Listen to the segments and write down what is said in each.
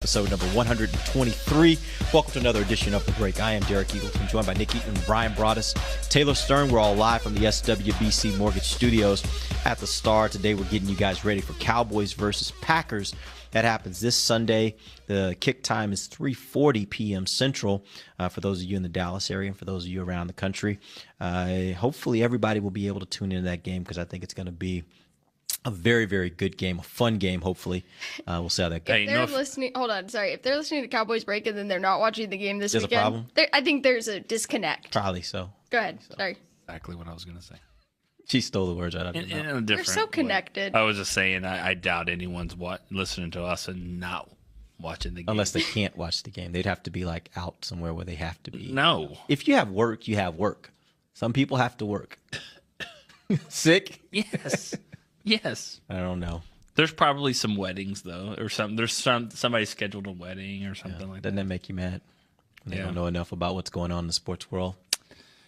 episode number 123. Welcome to another edition of The Break. I am Derek Eagleton, joined by Nick Eaton, Brian Broaddus, Taylor Stern. We're all live from the SWBC Mortgage Studios at the Star. Today we're getting you guys ready for Cowboys versus Packers. That happens this Sunday. The kick time is 3:40 p.m. Central for those of you in the Dallas area and for those of you around the country. Hopefully everybody will be able to tune into that game because I think it's going to be a very, very good game, a fun game, hopefully. We'll see how that goes. If they're listening, hold on, sorry. If they're listening to Cowboys Break and then they're not watching the game this weekend, a problem? I think there's a disconnect. Probably so. Go ahead, sorry. Exactly what I was going to say. She stole the words out of your mouth. In a different We're so connected. way. I was just saying, I doubt anyone's listening to us and not watching the game. Unless they can't watch the game. They'd have to be like out somewhere where they have to be. No. If you have work, you have work. Some people have to work. Sick? Yes. Yes. I don't know. There's probably some weddings though, or something. There's somebody scheduled a wedding or something like that. Doesn't that make you mad? They don't know enough about what's going on in the sports world.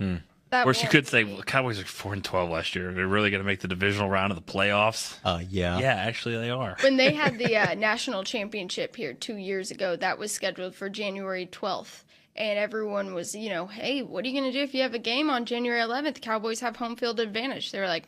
Of course, you could say, well, Cowboys are 4-12 last year. They're really going to make the divisional round of the playoffs. Yeah. Yeah, actually, they are. When they had the national championship here 2 years ago, that was scheduled for January 12th. And everyone was, hey, what are you going to do if you have a game on January 11th? The Cowboys have home field advantage. They were like,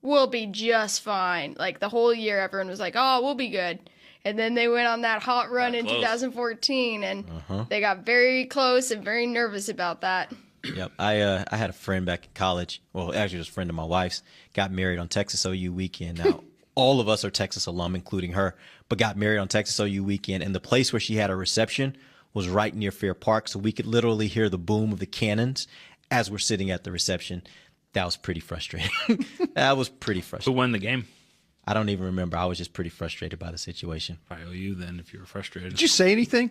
we'll be just fine. Like the whole year, everyone was like, oh, we'll be good. And then they went on that hot run in 2014, and they got very close and very nervous about that. Yep. I had a friend back in college. Well, actually, it was a friend of my wife's. Got married on Texas OU weekend. Now, all of us are Texas alum, including her, but got married on Texas OU weekend. And the place where she had a reception was right near Fair Park, so we could literally hear the boom of the cannons as we're sitting at the reception. That was pretty frustrating. That was pretty Who frustrating. won the game? I don't even remember. I was just pretty frustrated by the situation. Probably you then, if you were frustrated. Did you say anything?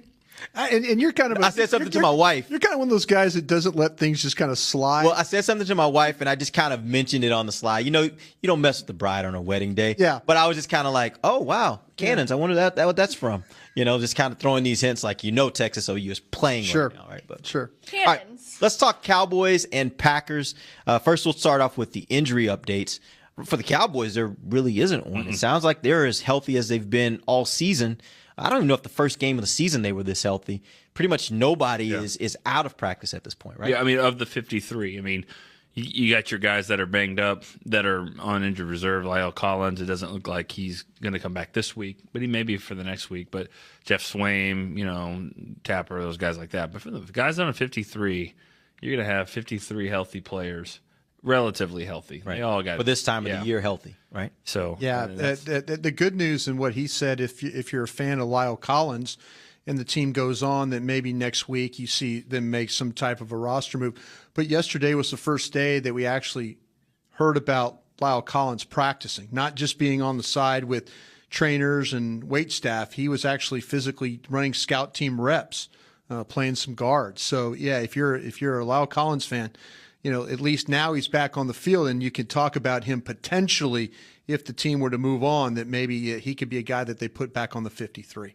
And you're kind of. I said something to my wife. You're kind of one of those guys that doesn't let things just kind of slide. Well, I said something to my wife, and I just kind of mentioned it on the slide. You don't mess with the bride on her wedding day. Yeah. But I was just kind of like, oh, wow, cannons. I wonder what that's from. Just kind of throwing these hints like, Texas OU is playing right now, right? But sure. Cannons. All right, let's talk Cowboys and Packers. First, we'll start off with the injury updates. For the Cowboys, there really isn't one. It sounds like they're as healthy as they've been all season. I don't even know if the first game of the season they were this healthy. Pretty much nobody is out of practice at this point, right? Yeah, I mean, of the 53, I mean, you got your guys that are banged up, that are on injured reserve. Lyle Collins, it doesn't look like he's going to come back this week, but he may be for the next week. But Jeff Swaim, Tapper, those guys like that. But for the guys on a 53, you're going to have 53 healthy players. Relatively healthy. Right. They all got for this time of the year healthy, right? So Yeah, the good news and what he said, if you're a fan of Lyle Collins and the team goes on, that maybe next week you see them make some type of a roster move. But yesterday was the first day that we actually heard about Lyle Collins practicing, not just being on the side with trainers and wait staff. He was actually physically running scout team reps, playing some guards. So yeah, if you're a Lyle Collins fan, at least now he's back on the field, and you can talk about him potentially, if the team were to move on, that maybe he could be a guy that they put back on the 53.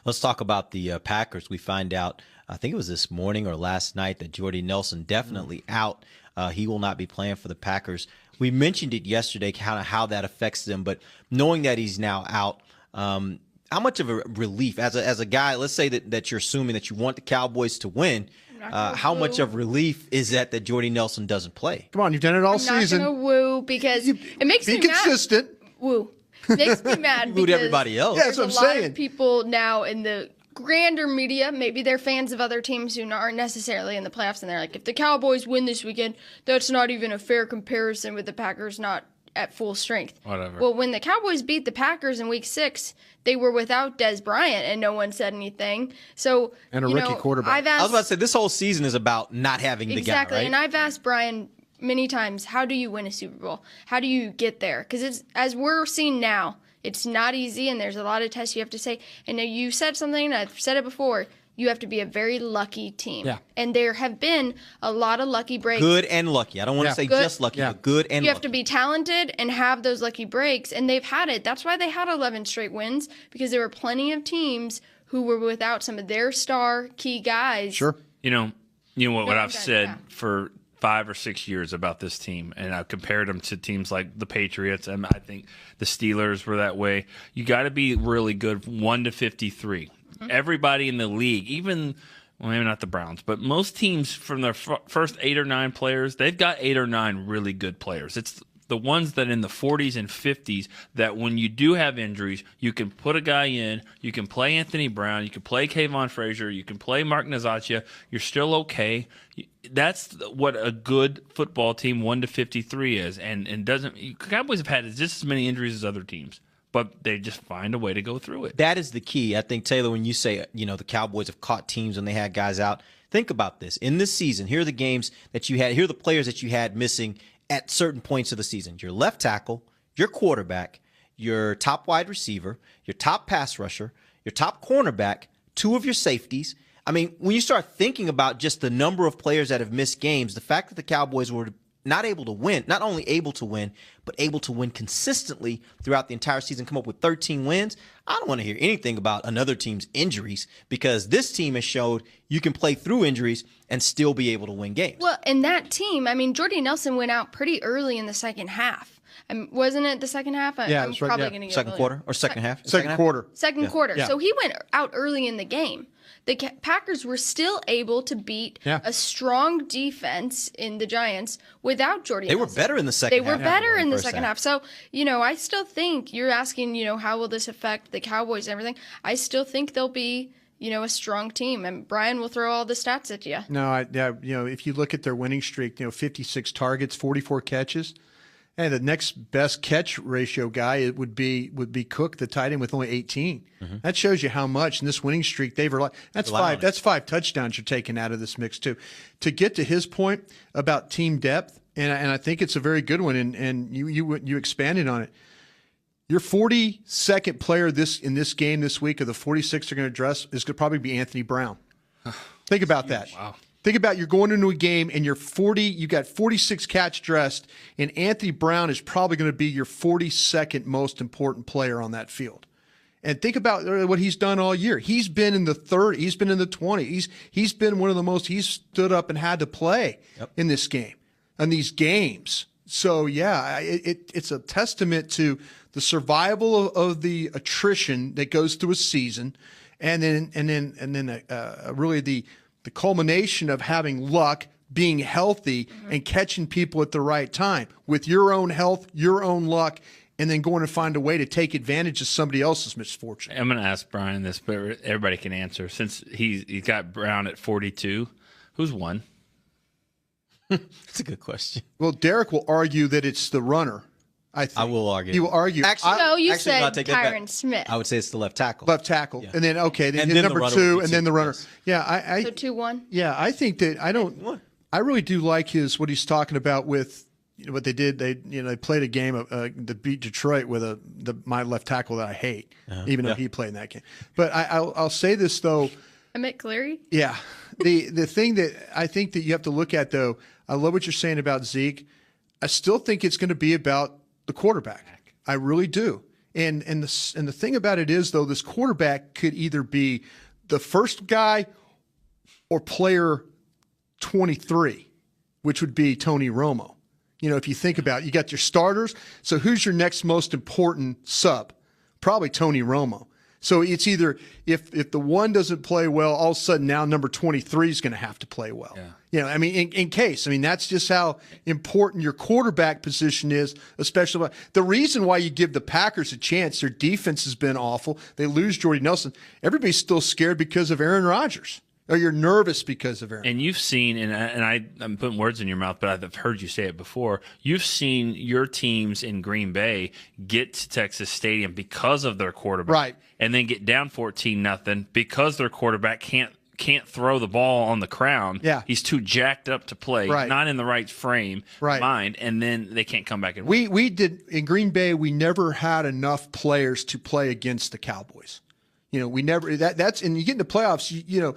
Let's talk about the Packers. We find out, I think it was this morning or last night, that Jordy Nelson definitely out. He will not be playing for the Packers. We mentioned it yesterday, kind of how that affects them, but knowing that he's now out, how much of a relief as a guy? Let's say that you're assuming that you want the Cowboys to win. How much of relief is that Jordy Nelson doesn't play? Come on, you've done it all season. I'm not gonna woo because it makes me Be consistent. mad. Woo. Makes me mad Wooed because everybody else. Yeah, that's there's what a I'm lot saying. of people now in the grander media, maybe they're fans of other teams who aren't necessarily in the playoffs, and they're like, if the Cowboys win this weekend, that's not even a fair comparison with the Packers not at full strength. Whatever. Well, when the Cowboys beat the Packers in Week 6, they were without Des Bryant, and no one said anything. So And a rookie quarterback. I was about to say, this whole season is about not having the guy, right? And I've asked Brian many times, how do you win a Super Bowl? How do you get there? Because it's, as we're seeing now, it's not easy, and there's a lot of tests you have to say. And you said something, and I've said it before, you have to be a very lucky team. Yeah. And there have been a lot of lucky breaks. Good and lucky. I don't want to say Good. just lucky, but good and You lucky. have to be talented and have those lucky breaks, and they've had it. That's why they had 11 straight wins, because there were plenty of teams who were without some of their star key guys. Sure. You know what I've said yeah. for 5 or 6 years about this team, and I've compared them to teams like the Patriots, and I think the Steelers were that way. You got to be really good 1 to 53. Everybody in the league, even well, maybe not the Browns, but most teams from their first 8 or 9 players, they've got 8 or 9 really good players. It's the ones that in the 40s and 50s that when you do have injuries, you can put a guy in, you can play Anthony Brown, you can play Kayvon Frazier, you can play Mark Nazatia, you're still okay. That's what a good football team 1-53 is, and doesn't. Cowboys have had just as many injuries as other teams, but they just find a way to go through it. That is the key. I think, Taylor, when you say, the Cowboys have caught teams when they had guys out, think about this. In this season, here are the games that you had, here are the players that you had missing at certain points of the season. Your left tackle, your quarterback, your top wide receiver, your top pass rusher, your top cornerback, 2 of your safeties. I mean, when you start thinking about just the number of players that have missed games, the fact that the Cowboys were not able to win, not only able to win, but able to win consistently throughout the entire season, come up with 13 wins. I don't want to hear anything about another team's injuries because this team has showed you can play through injuries and still be able to win games. Well, and that team, I mean, Jordy Nelson went out pretty early in the second half. Wasn't it the second half? Yeah, I'm that's right, probably yeah. going to get Second quarter or second half? Second quarter. Second quarter. Yeah. So he went out early in the game. The Packers were still able to beat a strong defense in the Giants without Jordy Nelson. They were better in the second half. They were better in the second half. half. So, I still think you're asking, how will this affect the Cowboys and everything? I still think they'll be, a strong team. And Brian will throw all the stats at you. No, if you look at their winning streak, 56 targets, 44 catches. And the next best catch ratio guy it would be Cook, the tight end, with only 18. Mm-hmm. That shows you how much in this winning streak they've relied. That's 5 touchdowns you're taking out of this mix too. To get to his point about team depth, and I think it's a very good one, and you expanded on it. Your 42nd player in this game this week of the 46 they're going to dress is going to probably be Anthony Brown. Think about that. Wow. Think about you're going into a game and you got 46 cats dressed, and Anthony Brown is probably going to be your 42nd most important player on that field. And think about what he's done all year. He's been in the 30, he's been in the 20. He's been one of the most he's stood up and had to play in this game, in these games. So yeah, it's a testament to the survival of the attrition that goes through a season, and then really the culmination of having luck, being healthy, and catching people at the right time with your own health, your own luck, and then going to find a way to take advantage of somebody else's misfortune. I'm going to ask Brian this, but everybody can answer. Since he's got Brown at 42, who's won? That's a good question. Well, Derek will argue that it's the runner. I think. I will argue. He will argue. Actually, you I'll said take that back. Tyron Smith. I would say it's the left tackle. Left tackle. Yeah. And then, then then number the runner 2, would be and then the runner. Yes. Yeah, So 2-1? Yeah, I think that I really do like what he's talking about with what they did. They played a game that beat Detroit with my left tackle that I hate, even though he played in that game. But I'll say this though. Emmett Cleary? Yeah. The thing that I think that you have to look at though, I love what you're saying about Zeke. I still think it's going to be about the quarterback. I really do. And the thing about it is though, this quarterback could either be the first guy or player 23, which would be Tony Romo. If you think about it, you got your starters. So who's your next most important sub? Probably Tony Romo. So it's either if the one doesn't play well, all of a sudden now number 23 is going to have to play well. Yeah. In case. That's just how important your quarterback position is, especially the reason why you give the Packers a chance. Their defense has been awful. They lose Jordy Nelson. Everybody's still scared because of Aaron Rodgers. Or you're nervous because of Aaron. And you've seen, I'm putting words in your mouth, but I've heard you say it before. You've seen your teams in Green Bay get to Texas Stadium because of their quarterback, right? And then get down 14-0 because their quarterback can't throw the ball on the crown. Yeah, he's too jacked up to play, not in the right frame mind, and then they can't come back and win. We did in Green Bay. We never had enough players to play against the Cowboys. We never that's and you get in the playoffs.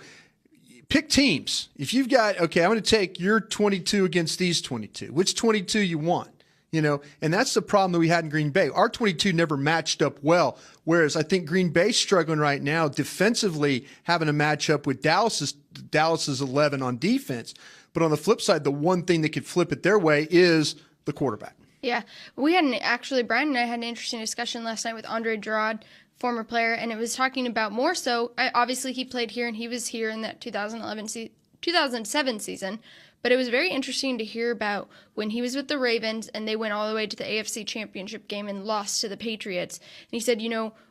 Pick teams. If you've got, I'm going to take your 22 against these 22. Which 22 you want? And that's the problem that we had in Green Bay. Our 22 never matched up well, whereas I think Green Bay's struggling right now defensively, having a matchup with Dallas's 11 on defense. But on the flip side, the one thing that could flip it their way is the quarterback. Yeah. Brian and I had an interesting discussion last night with Andre Gerard former player, and it was talking about more so, obviously he played here and he was here in that 2007 season, but it was very interesting to hear about when he was with the Ravens and they went all the way to the AFC Championship game and lost to the Patriots. And he said,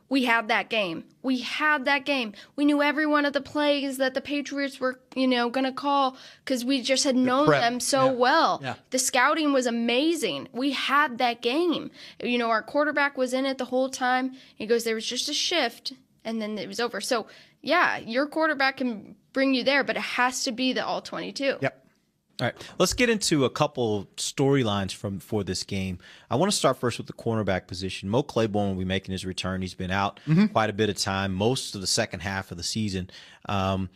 we had that game. We had that game. We knew every one of the plays that the Patriots were, going to call because we just had known them so well. Yeah. The scouting was amazing. We had that game. Our quarterback was in it the whole time. He goes, there was just a shift, and then it was over. So, yeah, your quarterback can bring you there, but it has to be the all-22. Yep. All right, let's get into a couple storylines for this game. I want to start first with the cornerback position. Mo Claiborne will be making his return. He's been out quite a bit of time, most of the second half of the season. How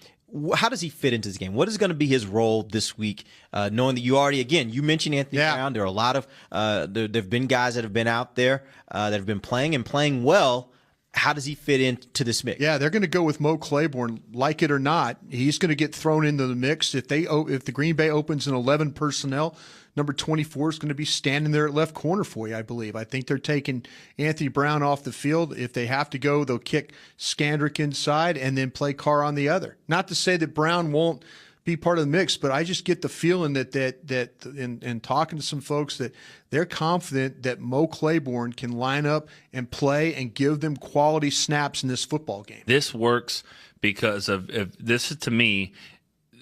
does he fit into this game? What is going to be his role this week, knowing that you mentioned Anthony Brown. There are a lot of there have been guys that have been out there that have been playing and playing well. How does he fit into this mix? Yeah, they're going to go with Mo Claiborne, like it or not. He's going to get thrown into the mix. If the Green Bay opens an 11 personnel, number 24 is going to be standing there at left corner for you, I believe. I think they're taking Anthony Brown off the field. If they have to go, they'll kick Skandrick inside and then play Carr on the other. Not to say that Brown won't be part of the mix, but I just get the feeling that in talking to some folks that they're confident that Mo Claiborne can line up and play and give them quality snaps in this football game. This works because of this. To me,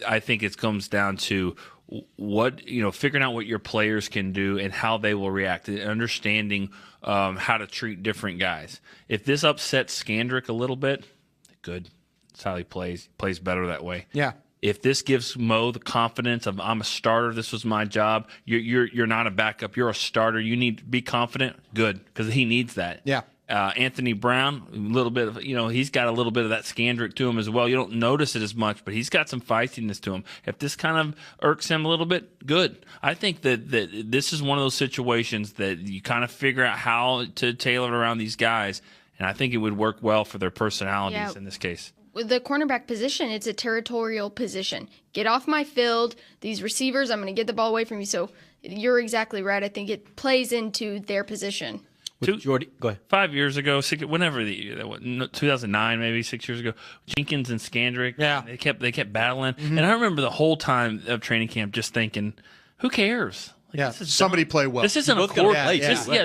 I think it comes down to figuring out what your players can do and how they will react, and understanding how to treat different guys. If this upsets Skandrick a little bit, good. That's how he plays. He plays better that way. Yeah. If this gives Mo the confidence of I'm a starter, this was my job. You're not a backup. You're a starter. You need to be confident. Good, because he needs that. Yeah. Anthony Brown, a little bit of he's got a little bit of that Skandrick to him as well. You don't notice it as much, but he's got some feistiness to him. If this kind of irks him a little bit, good. I think that this is one of those situations that you kind of figure out how to tailor around these guys, and I think it would work well for their personalities in this case. With the cornerback position, it's a territorial position. Get off my field. These receivers, I'm going to get the ball away from you. So you're exactly right. I think it plays into their position. Jordy, go ahead. 5 years ago, 2009, maybe 6 years ago, Jenkins and Skandrick, they kept battling. And I remember the whole time of training camp just thinking, who cares? Somebody play well. This isn't a quarterback.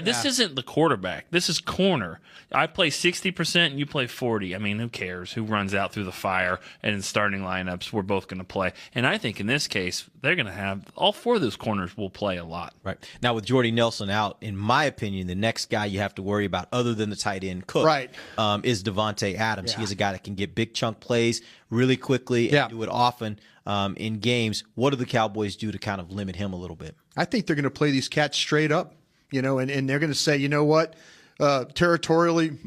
This isn't the quarterback. This is corner. I play 60% and you play 40. I mean, who cares? Who runs out through the fire? And in starting lineups, we're both going to play. And I think in this case, they're going to have all four of those corners will play a lot. Right. Now, with Jordy Nelson out, in my opinion, the next guy you have to worry about, other than the tight end Cook, is Devontae Adams. He is a guy that can get big chunk plays really quickly and do it often in games. What do the Cowboys do to kind of limit him a little bit? I think they're going to play these cats straight up, and they're going to say, you know what, territorially,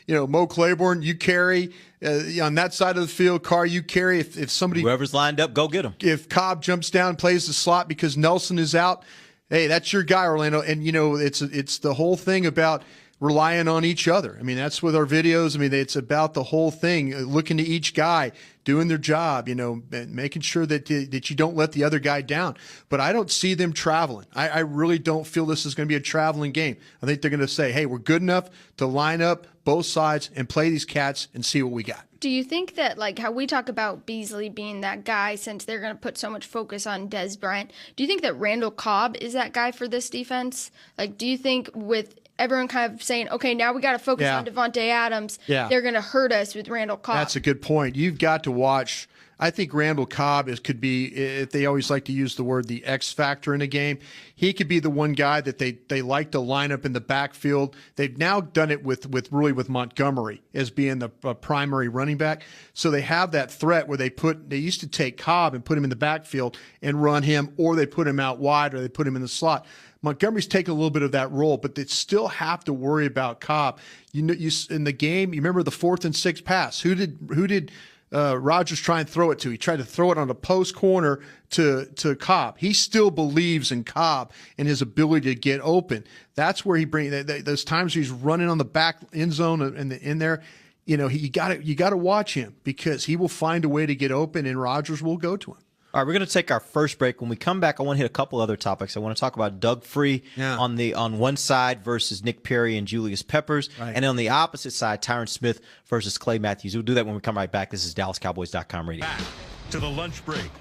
Mo Claiborne, you carry on that side of the field. Carr, you carry. If somebody, whoever's lined up, go get him. If Cobb jumps down, plays the slot because Nelson is out, hey, that's your guy, Orlando. And it's the whole thing about relying on each other. I mean, that's with our videos. I mean, it's about the whole thing, looking to each guy, doing their job, and making sure that you don't let the other guy down. But I don't see them traveling. I really don't feel this is going to be a traveling game. I think they're going to say, hey, we're good enough to line up both sides and play these cats and see what we got. Do you think that, like how we talk about Beasley being that guy since they're going to put so much focus on Dez Bryant, do you think that Randall Cobb is that guy for this defense? Like, do you think with everyone kind of saying, okay, now we got to focus on Devontae Adams, they're going to hurt us with Randall Cobb? That's a good point. You've got to watch. I think Randall Cobb could be, if they always like to use the word, the X factor in a game. He could be the one guy that they like to line up in the backfield. They've now done it with Montgomery as being the primary running back. So they have that threat where they used to take Cobb and put him in the backfield and run him, or they put him out wide, or they put him in the slot. Montgomery's taken a little bit of that role, but they still have to worry about Cobb. In the game, you remember the 4th and 6 pass. Who did Rodgers try and throw it to? He tried to throw it on a post corner to Cobb. He still believes in Cobb and his ability to get open. That's where he brings those times he's running on the back end zone and in there. You got to watch him because he will find a way to get open, and Rodgers will go to him. All right, we're going to take our first break. When we come back, I want to hit a couple other topics. I want to talk about Doug Free on one side versus Nick Perry and Julius Peppers, and on the opposite side, Tyron Smith versus Clay Matthews. We'll do that when we come right back. This is DallasCowboys.com radio. Back to the lunch break.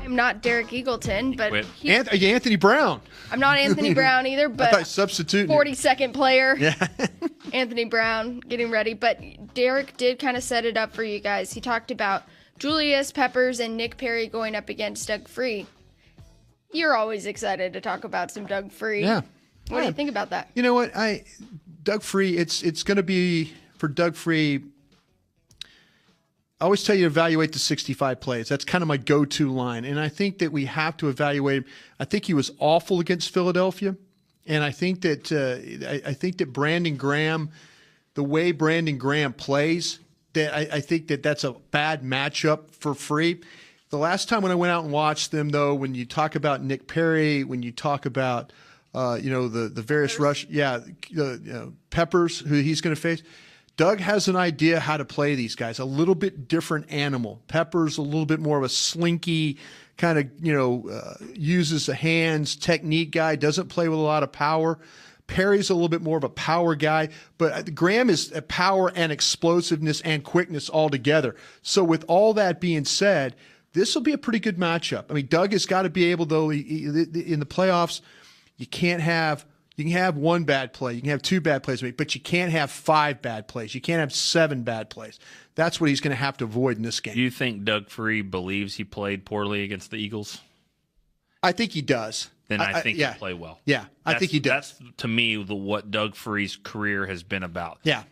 I'm not Derek Eagleton, but Anthony Brown. I'm not Anthony Brown either, but substitute 42nd player. Yeah. Anthony Brown getting ready. But Derek did kind of set it up for you guys. He talked about Julius Peppers and Nick Perry going up against Doug Free. You're always excited to talk about some Doug Free. Yeah. What do you think about that? You know what? Doug Free, it's going to be, for Doug Free, I always tell you to evaluate the 65 plays. That's kind of my go-to line. And I think that we have to evaluate him. I think he was awful against Philadelphia. And I think that Brandon Graham, the way Brandon Graham plays, that I think that's a bad matchup for Free. The last time when I went out and watched them, though, when you talk about Nick Perry, when you talk about the various Peppers, who he's going to face, Doug has an idea how to play these guys, a little bit different animal. Pepper's a little bit more of a slinky kind of, uses the hands technique guy, doesn't play with a lot of power. Perry's a little bit more of a power guy, but Graham is a power and explosiveness and quickness all together. So with all that being said, this will be a pretty good matchup. I mean, Doug has got to be able, though, in the playoffs, you can have one bad play. You can have two bad plays, but you can't have 5 bad plays. You can't have 7 bad plays. That's what he's going to have to avoid in this game. Do you think Doug Free believes he played poorly against the Eagles? I think he does. Then I think he'll play well. Yeah, I think he does. That's, to me, what Doug Free's career has been about. Yeah.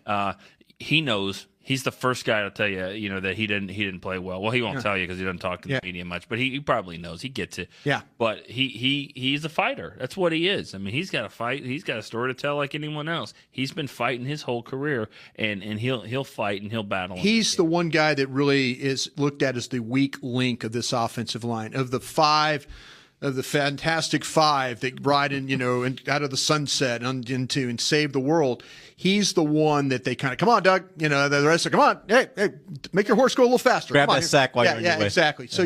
He knows. He's the first guy to tell you, that he didn't play well. Well, he won't tell you because he doesn't talk to the media much, but he probably knows. He gets it. Yeah. But he's a fighter. That's what he is. I mean, he's got to fight. He's got a story to tell like anyone else. He's been fighting his whole career, and he'll fight and he'll battle. He's the one guy that really is looked at as the weak link of this offensive line. Of the 5, of the fantastic 5 that ride in, and out of the sunset into and save the world, he's the one that they kind of, come on, Doug, the rest are, come on, hey, make your horse go a little faster. Grab that sack while you're in your way. Yeah, exactly. So,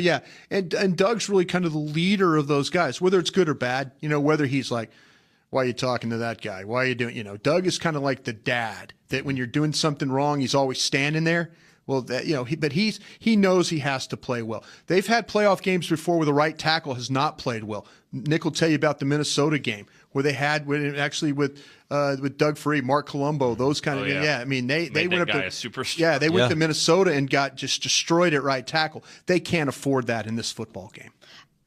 and Doug's really kind of the leader of those guys, whether it's good or bad, whether he's like, why are you talking to that guy? Why are you doing, Doug is kind of like the dad that when you're doing something wrong, he's always standing there. Well, but he knows he has to play well. They've had playoff games before where the right tackle has not played well. Nick will tell you about the Minnesota game where they had with Doug Free, Mark Colombo, those kind of games. Yeah, I mean they went up to a superstar. Yeah, they went to Minnesota and got just destroyed at right tackle. They can't afford that in this football game.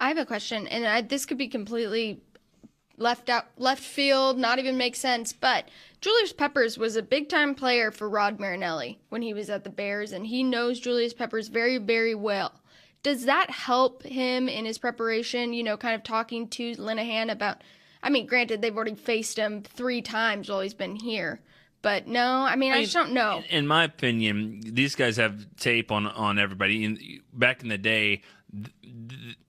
I have a question, and this could be completely left field, not even make sense, but Julius Peppers was a big-time player for Rod Marinelli when he was at the Bears, and he knows Julius Peppers very, very well. Does that help him in his preparation, kind of talking to Linehan about, I mean, granted, they've already faced him 3 times while he's been here, but no, I just don't know. In my opinion, these guys have tape on everybody. Back in the day,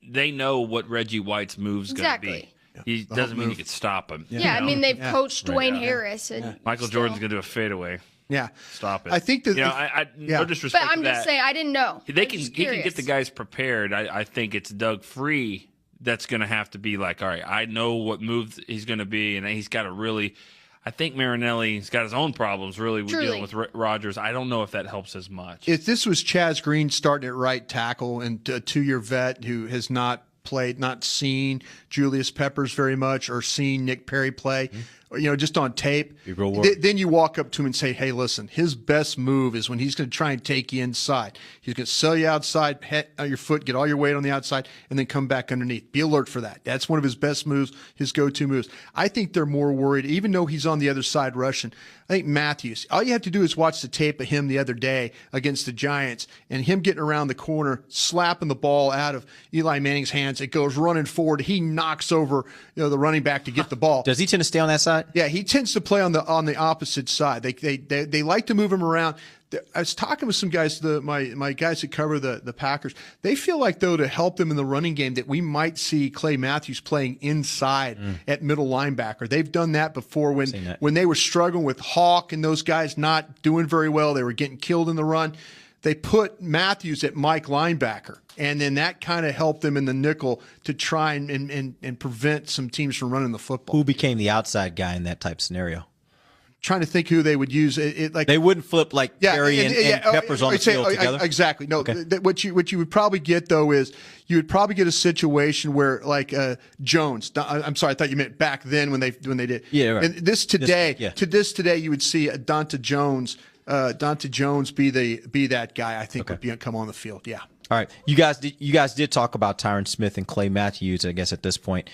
they know what Reggie White's move's going to be. He doesn't mean you could stop him. Yeah, I mean, they've coached Dwayne Harris. And Michael Jordan's going to do a fadeaway. Yeah. Stop it. I think that no disrespect but I'm to just saying, I didn't know. He can get the guys prepared. I think it's Doug Free that's going to have to be like, all right, I know what move he's going to be, and he's got to really – I think Marinelli's got his own problems really with dealing with Rodgers. I don't know if that helps as much. If this was Chaz Green starting at right tackle and a 2-year vet who has not seen Julius Peppers very much or seen Nick Perry play, just on tape, then you walk up to him and say, hey, listen, his best move is when he's going to try and take you inside. He's going to sell you outside, head on your foot, get all your weight on the outside, and then come back underneath. Be alert for that. That's one of his best moves, his go-to moves. I think they're more worried, even though he's on the other side rushing. I think Matthews, all you have to do is watch the tape of him the other day against the Giants and him getting around the corner, slapping the ball out of Eli Manning's hands. It goes running forward. He knocks over the running back to get the ball. Does he tend to stay on that side? Yeah, he tends to play on the opposite side. They like to move him around. I was talking with some guys, my guys that cover the Packers. They feel like, though, to help them in the running game, that we might see Clay Matthews playing inside at middle linebacker. They've done that before when they were struggling with Hawk and those guys not doing very well. They were getting killed in the run. they put Matthews at Mike linebacker, and then that kind of helped them in the nickel to try and prevent some teams from running the football. Who became the outside guy in that type scenario? Trying to think who they would use. Like they wouldn't flip like Perry and Peppers on the field together. Exactly. No. Okay. What you would probably get though is you would probably get a situation where like Jones. I'm sorry, I thought you meant back then when they did. Yeah. Right. And this today, you would see Donta Jones. Donta Jones be that guy. I think would come on the field. Yeah. All right, you guys did talk about Tyron Smith and Clay Matthews. I guess at this point,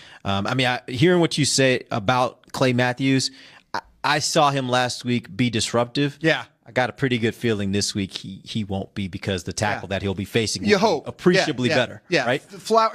hearing what you say about Clay Matthews. I saw him last week be disruptive. Yeah. I got a pretty good feeling this week he won't be because the tackle that he'll be facing you hope. Appreciably better. Yeah. Right?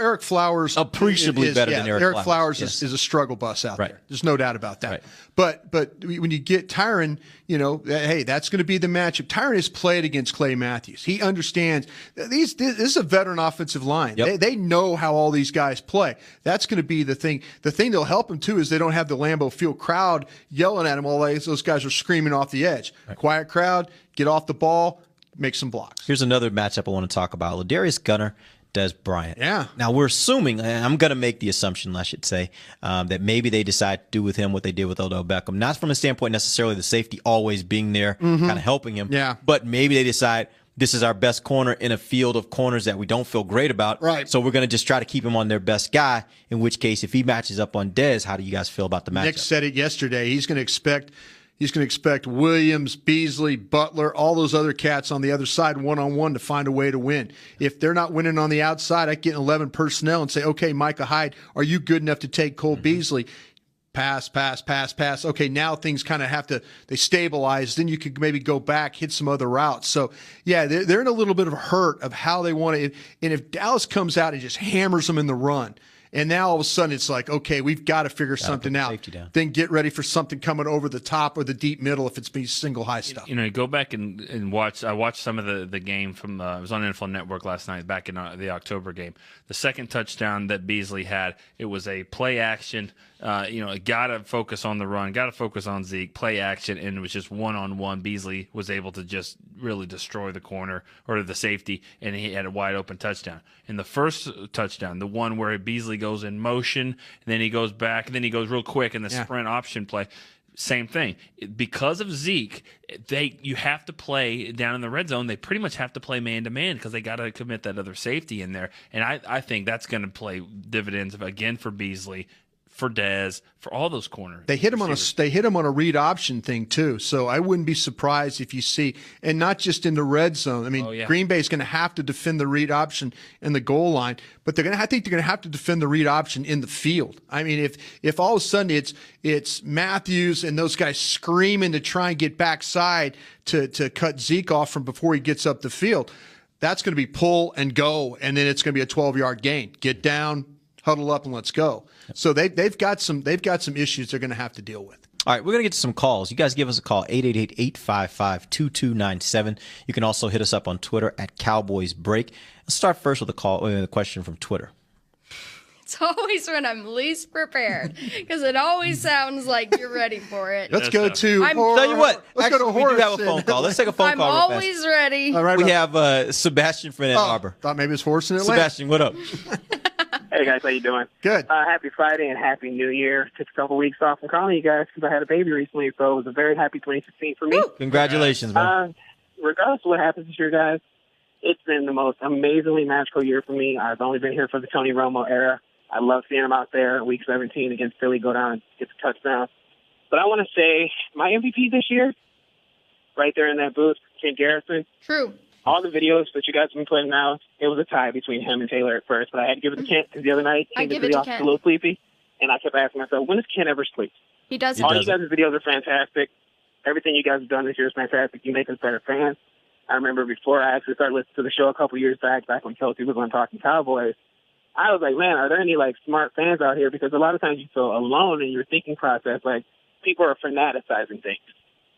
Eric Flowers appreciably better than Eric Flowers is a struggle bus out there. There's no doubt about that. Right. But when you get Tyron, hey, that's going to be the matchup. Tyron has played against Clay Matthews. He understands this is a veteran offensive line. Yep. They know how all these guys play. That's going to be the thing. The thing that'll help them too is they don't have the Lambeau Field crowd yelling at them all those guys are screaming off the edge. Right. Quiet crowd, get off the ball, make some blocks. Here's another matchup I want to talk about. Ladarius Gunner, Des Bryant. Yeah. Now we're assuming, and I'm going to make the assumption, I should say, that maybe they decide to do with him what they did with Odell Beckham. Not from a standpoint necessarily the safety always being there, kind of helping him. Yeah. But maybe they decide this is our best corner in a field of corners that we don't feel great about. Right. So we're going to just try to keep him on their best guy, in which case if he matches up on Dez, how do you guys feel about the matchup? Nick said it yesterday. He's going to expect Williams, Beasley, Butler, all those other cats on the other side one-on-one to find a way to win. If they're not winning on the outside, I get 11 personnel and say, okay, Micah Hyde, are you good enough to take Cole Beasley? Pass. Okay, now things kind of they stabilize. Then you could maybe go back, hit some other routes. So, yeah, they're in a little bit of a hurt of how they want to. And if Dallas comes out and just hammers them in the run, and now all of a sudden it's like, okay, we've got to figure something out. Then get ready for something coming over the top or the deep middle if it's being single high stuff. Go back and watch. I watched some of the game from. It was on NFL Network last night, back in the October game. The second touchdown that Beasley had, it was a play action. Got to focus on the run, got to focus on Zeke, play action, and it was just one-on-one. Beasley was able to just really destroy the corner or the safety, and he had a wide-open touchdown. In the first touchdown, the one where Beasley goes in motion, and then he goes back, and then he goes real quick in the sprint option play, same thing. Because of Zeke, you have to play down in the red zone. They pretty much have to play man-to-man because they got to commit that other safety in there, and I think that's going to play dividends again for Beasley, for Dez, for all those corners. They hit him on a read option thing too. So I wouldn't be surprised if you see, and not just in the red zone. I mean, Green Bay's going to have to defend the read option in the goal line, but I think they're going to have to defend the read option in the field. I mean, if all of a sudden it's Matthews and those guys screaming to try and get backside to cut Zeke off from before he gets up the field, that's going to be pull and go, and then it's going to be a 12-yard gain. Get down, huddle up, and let's go. So they've got some issues they're going to have to deal with. All right, we're going to get to some calls. You guys give us a call, 888-855-2297. You can also hit us up on Twitter at Cowboys Break. Let's start first with a question from Twitter. It's always when I'm least prepared because it always sounds like you're ready for it. Let's go to tell you what. Let's go to we do have a phone call. Let's take a phone call. I'm always ready. All right, we have Sebastian from Ann Arbor. Thought maybe it's Horse in Atlanta. Sebastian, what up? Hey guys, how you doing? Good. Happy Friday and Happy New Year. Took a couple weeks off from calling you guys because I had a baby recently, so it was a very happy 2016 for me. Woo! Congratulations, man. Regardless of what happens this year, guys, it's been the most amazingly magical year for me. I've only been here for the Tony Romo era. I love seeing him out there Week 17 against Philly, go down and get the touchdown. But I want to say my MVP this year, right there in that booth, Ken Garrison. True. All the videos that you guys have been putting out, it was a tie between him and Taylor at first, but I had to give it to Kent because the other night he was a little sleepy, and I kept asking myself, when does Kent ever sleep? He does. All you guys' videos are fantastic. Everything you guys have done this year is fantastic. You make us better fans. I remember before I actually started listening to the show a couple years back when Kelsey was on Talking Cowboys, I was like, man, are there any smart fans out here? Because a lot of times you feel alone in your thinking process. People are fanaticizing things.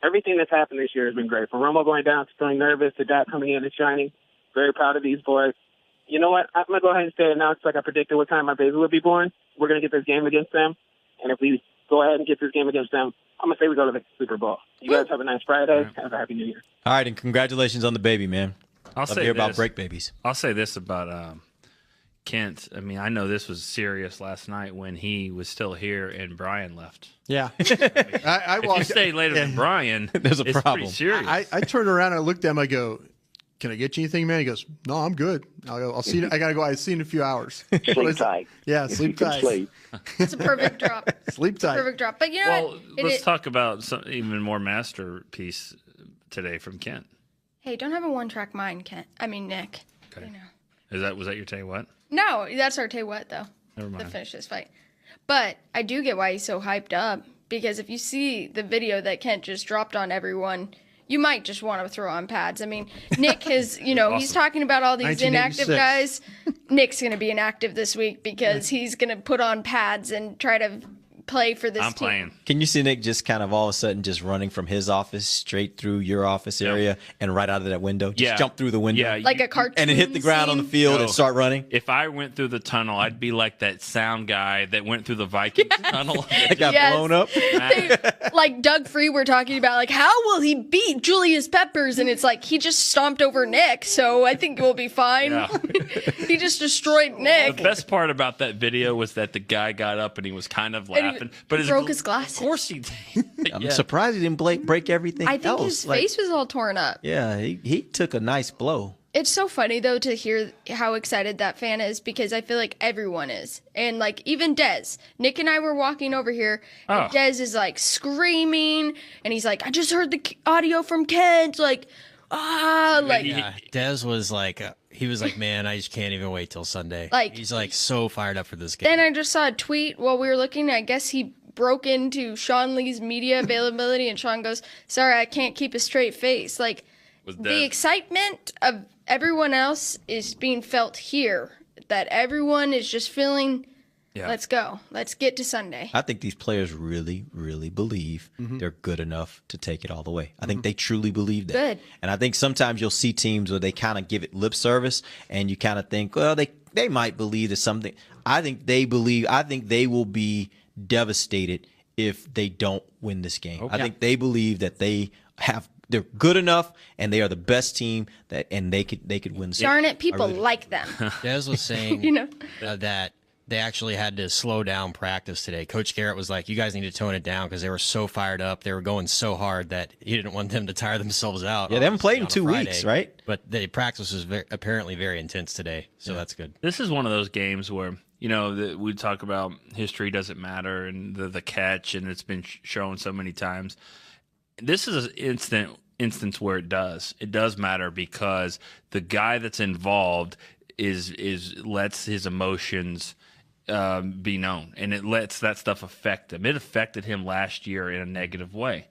Everything that's happened this year has been great. From Romo going down to feeling nervous to Dak coming in and shining. Very proud of these boys. You know what? I'm going to go ahead and say it now. It's like I predicted what time my baby would be born. We're going to get this game against them. And if we go ahead and get this game against them, I'm going to say we go to the Super Bowl. You guys have a nice Friday. Have a Happy New Year. All right, and congratulations on the baby, man. I'll Love to say hear this. about break babies. I'll say this about Kent. I mean, I know this was serious last night when he was still here and Brian left. Yeah. I If you walked. stay later than Brian, There's a it's problem. pretty serious. I turned around and I looked at him. I go, "Can I get you anything, man?" He goes, "No, I'm good." I'll see. I gotta go. I'll see you in a few hours. Sleep tight. Yeah, If sleep you can tight. Sleep. It's a perfect drop. Sleep tight. Perfect drop. But you know well, what? let's talk about some even more masterpiece today from Kent. Hey, don't have a one-track mind, Kent. I mean, Nick. Okay. You know. Was that your tell you what? No, that's our tell what though. Never mind. To finish this fight. But I do get why he's so hyped up, because if you see the video that Kent just dropped on everyone, you might just want to throw on pads. I mean, Nick has, he's Awesome. talking about all these inactive 1986. guys. Nick's going to be inactive this week because he's going to put on pads and try to play for this I'm team. playing. Can you see Nick just kind of all of a sudden just running from his office straight through your office area and right out of that window? Just Yeah. jump through the window Yeah, Like a cartoon and then hit the ground on the scene. field No. and start running? If I went through the tunnel, I'd be like that sound guy that went through the Vikings tunnel. It got Yes. blown up. Like Doug Free, we're talking about, like, how will he beat Julius Peppers? And it's like, he just stomped over Nick, so I think we'll be fine. Yeah. He just destroyed Nick. The best part about that video was that the guy got up and he was kind of And he laughing, but broke his glasses. Of course he did. I'm surprised he didn't break everything I think else. his Like, face was all torn up. yeah, he took a nice blow. It's so funny, though, to hear how excited that fan is, because I feel like everyone is. And, like, even Dez. Nick and I were walking over here, and Oh. Dez is, like, screaming, and he's like, I just heard the audio from Kent, like, like... Yeah, Dez was like, he was like, man, I just can't even wait till Sunday. Like- he's like so fired up for this game. Then I just saw a tweet while we were looking. I guess he broke into Sean Lee's media availability, and Sean goes, sorry, I can't keep a straight face. Like, Was the Dez- excitement of everyone else is being felt here. That everyone is just feeling, Yeah. let's go. Let's get to Sunday. I think these players really, really believe they're good enough to take it all the way. I think they truly believe that. Good. And I think sometimes you'll see teams where they kind of give it lip service and you kind of think, well, they might believe that something. I think they will be devastated if they don't win this game. I think they believe that they're good enough and they are the best team and they could win. Darn it, people like them. Dez was saying You know? that they actually had to slow down practice today. Coach Garrett was like, you guys need to tone it down because they were so fired up. They were going so hard that he didn't want them to tire themselves out. Yeah, they haven't played in obviously, 2 on a weeks, Friday. right? But the practice was apparently very intense today, so that's good. This is one of those games where we talk about history doesn't matter and the catch, and it's been shown so many times. This is an instance where it does matter, because the guy that's involved is lets his emotions be known, and it lets that stuff affect him. It affected him last year in a negative way.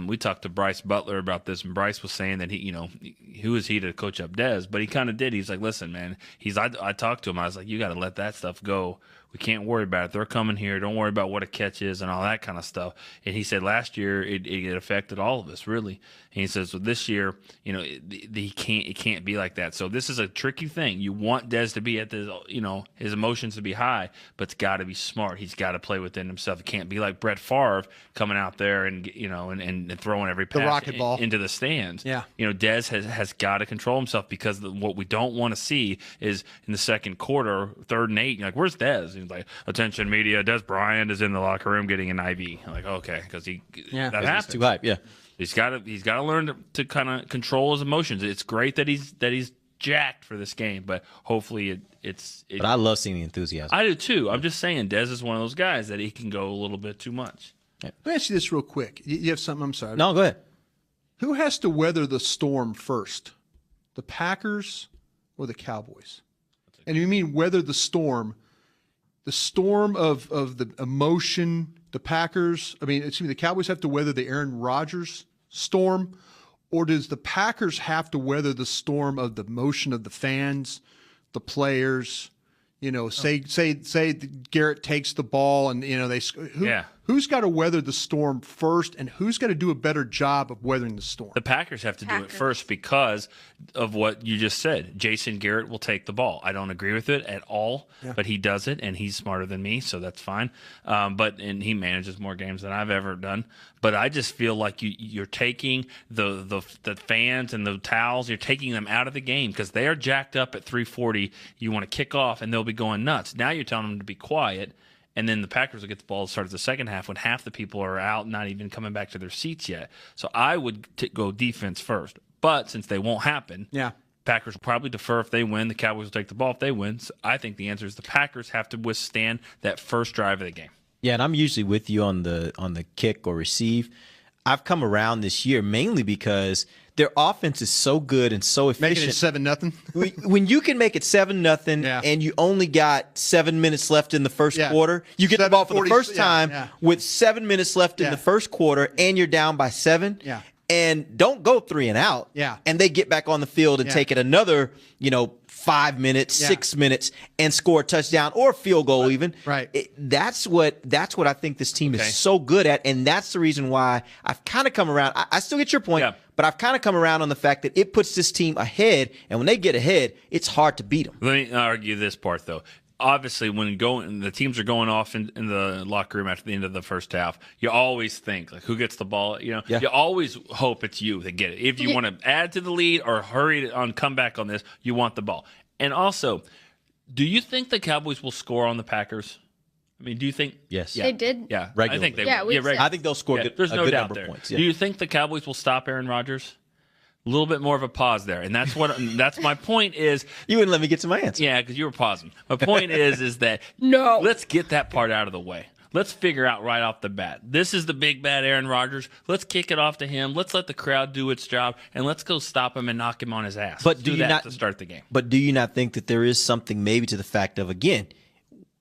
We talked to Bryce Butler about this, and Bryce was saying that who is he to coach up Dez? But he kind of did. He's like, listen, man. I talked to him. I was like, you got to let that stuff go. We can't worry about it. They're coming here. Don't worry about what a catch is and all that kind of stuff. And he said last year it affected all of us, really. And he says, so this year, it can't be like that. So this is a tricky thing. You want Dez to be at his emotions to be high, but it's got to be smart. He's got to play within himself. It can't be like Brett Favre coming out there and and throwing every pass rocket ball. into the stands. Yeah. Dez has got to control himself, because what we don't want to see is in the second quarter, 3rd and 8, you're like, where's Dez? And he's like, attention media, Dez Bryant is in the locker room getting an IV. I'm like, okay, because that happens. Too hype, yeah. He's got to learn to kind of control his emotions. It's great that he's jacked for this game, but hopefully it's. But I love seeing the enthusiasm. I do too. I'm just saying, Dez is one of those guys that he can go a little bit too much. Let me ask you this real quick. You have something? I'm sorry. No, go ahead. Who has to weather the storm first, the Packers or the Cowboys? And you mean weather the storm of the emotion, the Packers? I mean, the Cowboys have to weather the Aaron Rodgers storm, or does the Packers have to weather the storm of the emotion of the fans, the players? Say Garrett takes the ball and Who's got to weather the storm first, and who's got to do a better job of weathering the storm? The Packers have to do it first because of what you just said. Jason Garrett will take the ball. I don't agree with it at all, but he does it, and he's smarter than me, so that's fine. And he manages more games than I've ever done. But I just feel like you're taking the fans and the towels, you're taking them out of the game because they are jacked up at 3:40. You want to kick off, and they'll be going nuts. Now you're telling them to be quiet. And then the Packers will get the ball to start the second half when half the people are out, not even coming back to their seats yet. So I would go defense first. But since they won't happen, Packers will probably defer if they win. The Cowboys will take the ball if they win. So I think the answer is the Packers have to withstand that first drive of the game. Yeah, and I'm usually with you on the kick or receive. I've come around this year mainly because their offense is so good and so efficient. Making it 7-0. When you can make it 7-0 and you only got 7 minutes left in the first quarter, you get the ball for the first time with 7 minutes left in the first quarter, and you're down by 7. Yeah. And don't go 3 and out. Yeah. And they get back on the field and take it another, 5 minutes, 6 minutes, and score a touchdown or a field goal even. Right. That's what I think this team is so good at, and that's the reason why I've kind of come around. I still get your point, but I've kind of come around on the fact that it puts this team ahead, and when they get ahead, it's hard to beat them. Let me argue this part, though. Obviously, when the teams are going off in the locker room after the end of the first half, you always think, like, who gets the ball? You always hope it's you that get it. If you want to add to the lead or hurry on comeback on this, you want the ball. And also, do you think the Cowboys will score on the Packers? I mean, do you think? Yes. They did. Yeah. Regularly. I think they will. I think they'll score There's no good doubt number there. of points. Do you think the Cowboys will stop Aaron Rodgers? A little bit more of a pause there, and that's my point is. You wouldn't let me get to my answer. Yeah, because you were pausing. My point is that No. let's get that part out of the way. Let's figure out right off the bat. This is the big bad Aaron Rodgers. Let's kick it off to him. Let's let the crowd do its job, and let's go stop him and knock him on his ass. But Let's do do you that not to start the game? But do you not think that there is something maybe to the fact of, again,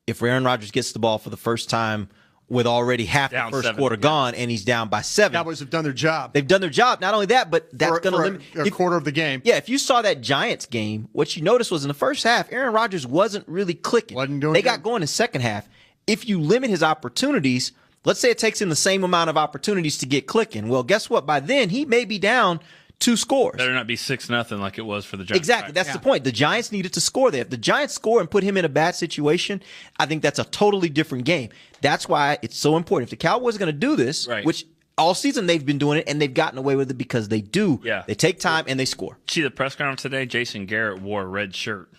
if Aaron Rodgers gets the ball for the first time with already half Down the first 7, quarter gone and he's down by 7. Cowboys have done their job. They've done their job. Not only that, but that's going to limit a quarter of the game. Yeah, if you saw that Giants game, what you noticed was in the first half, Aaron Rodgers wasn't really clicking. They got going in the second half. If you limit his opportunities, let's say it takes him the same amount of opportunities to get clicking. Well, guess what? By then, he may be down 2 scores. Better not be 6-0 like it was for the Giants. Exactly. That's the point. The Giants needed to score there. If the Giants score and put him in a bad situation, I think that's a totally different game. That's why it's so important. If the Cowboys are going to do this, which all season they've been doing it, and they've gotten away with it because they do. Yeah. They take time and they score. See the press conference today? Jason Garrett wore a red shirt.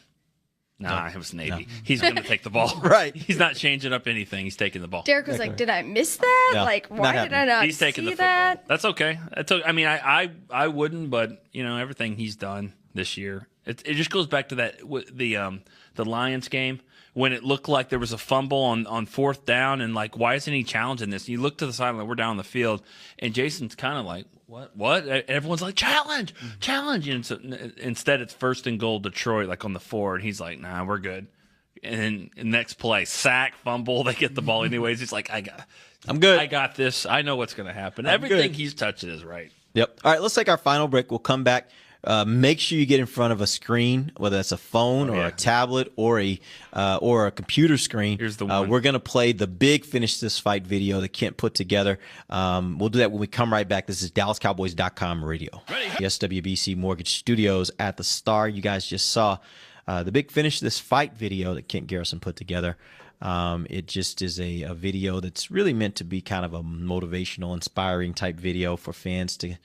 Nah, it was Navy. No. He's going to take the ball. Right. He's not changing up anything. He's taking the ball. Derek was like, "Did I miss that? No, like, why did I not He's taking see the football. that?" That's okay. I mean, I wouldn't, but everything he's done this year, it just goes back to that the Lions game when it looked like there was a fumble on fourth down, and like, why isn't he challenging this? And you look to the sideline, we're down on the field, and Jason's kind of like, What? And everyone's like, challenge. And so, instead, it's 1st and goal Detroit, like on the 4, and he's like, nah, we're good. And then next play, sack, fumble, they get the ball anyways. He's like, I'm good. I got this. I know what's going to happen. Everything he's touching is right. Yep. All right, let's take our final break. We'll come back. Make sure you get in front of a screen, whether that's a phone or a tablet or a computer screen. Here's the one. We're going to play the big Finish This Fight video that Kent put together. We'll do that when we come right back. This is DallasCowboys.com radio. Ready. The SWBC Mortgage Studios at the Star. You guys just saw the big Finish This Fight video that Kent Garrison put together. It just is a video that's really meant to be kind of a motivational, inspiring type video for fans to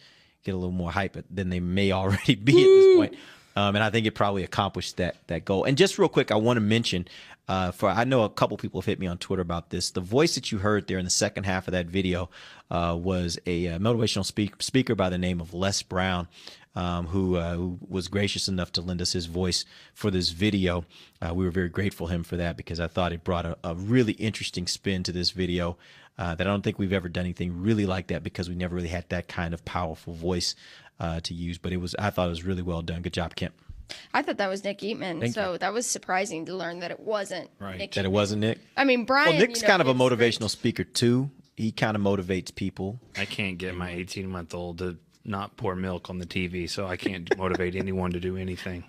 get a little more hype than they may already be at this point. And I think it probably accomplished that goal. And just real quick, I want to mention, I know a couple people have hit me on Twitter about this. The voice that you heard there in the second half of that video was a motivational speaker by the name of Les Brown, who was gracious enough to lend us his voice for this video. We were very grateful to him for that because I thought it brought a really interesting spin to this video. That I don't think we've ever done anything really like that because we never really had that kind of powerful voice to use. But I thought it was really well done. Good job, Kent. I thought that was Nick Eatman, Thank you. that was surprising to learn that it wasn't Nick That Eatman. it wasn't Nick? I mean, Brian. Well, Nick's kind of a gives motivational great- speaker, too. He kind of motivates people. I can't get my 18-month-old to not pour milk on the TV, so I can't motivate anyone to do anything.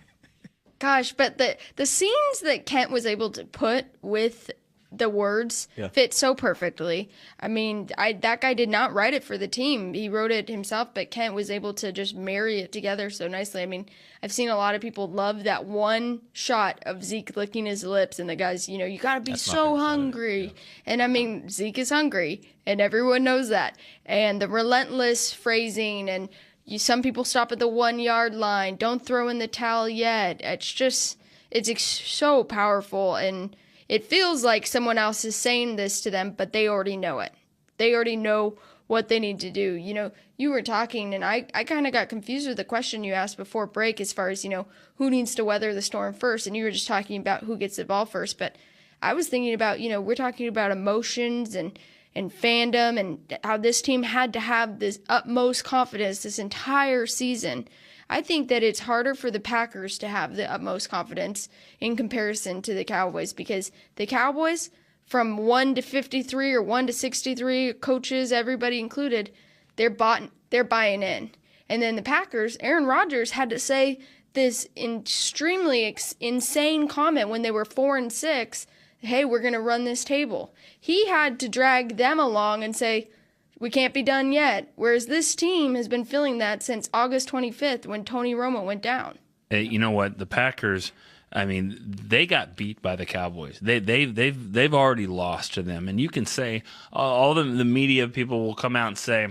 Gosh, but the scenes that Kent was able to put with the words fit so perfectly. I mean, that guy did not write it for the team. He wrote it himself, but Kent was able to just marry it together so nicely. I mean, I've seen a lot of people love that one shot of Zeke licking his lips and the guys, you got to be so hungry. Yeah. And I mean, Zeke is hungry and everyone knows that. And the relentless phrasing and some people stop at the 1 yard line. Don't throw in the towel yet. It's so powerful, and it feels like someone else is saying this to them, but they already know it. They already know what they need to do. You were talking, and I kind of got confused with the question you asked before break as far as, who needs to weather the storm first, and you were just talking about who gets the ball first. But I was thinking about, we're talking about emotions and fandom and how this team had to have this utmost confidence this entire season. I think that it's harder for the Packers to have the utmost confidence in comparison to the Cowboys, because the Cowboys, from 1 to 53 or 1 to 63, coaches, everybody included, they're buying in. And then the Packers, Aaron Rodgers had to say this extremely insane comment when they were 4-6, hey, we're going to run this table. He had to drag them along and say, we can't be done yet. Whereas this team has been feeling that since August 25th when Tony Romo went down. Hey, you know what? The Packers, I mean, they got beat by the Cowboys. They've already lost to them. And you can say, all the media people will come out and say,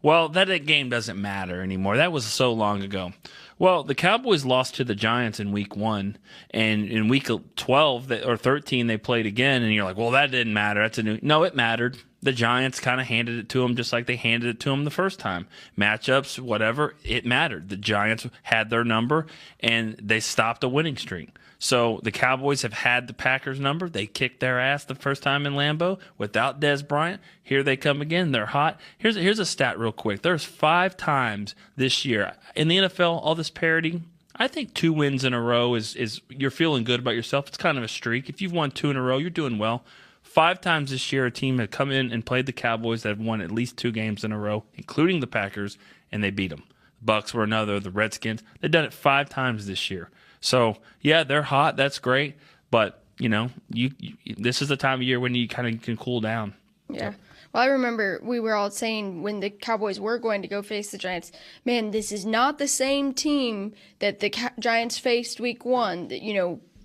well, that game doesn't matter anymore. That was so long ago. Well, the Cowboys lost to the Giants in week 1, and in week 12 or 13 they played again, and you're like, well, that didn't matter. No, it mattered. The Giants kind of handed it to them just like they handed it to them the first time. Matchups, whatever, it mattered. The Giants had their number, and they stopped a winning streak. So the Cowboys have had the Packers' number. They kicked their ass the first time in Lambeau without Dez Bryant. Here they come again. They're hot. Here's a stat real quick. There's 5 times this year. In the NFL, all this parity, I think 2 wins in a row is you're feeling good about yourself. It's kind of a streak. If you've won 2 in a row, you're doing well. 5 times this year, a team had come in and played the Cowboys that have won at least 2 games in a row, including the Packers, and they beat them. The Bucs were another. The Redskins. They've done it 5 times this year. So, yeah, they're hot. That's great. But, this is the time of year when you kind of can cool down. Yeah. Well, I remember we were all saying when the Cowboys were going to go face the Giants, man, this is not the same team that the Giants faced week 1.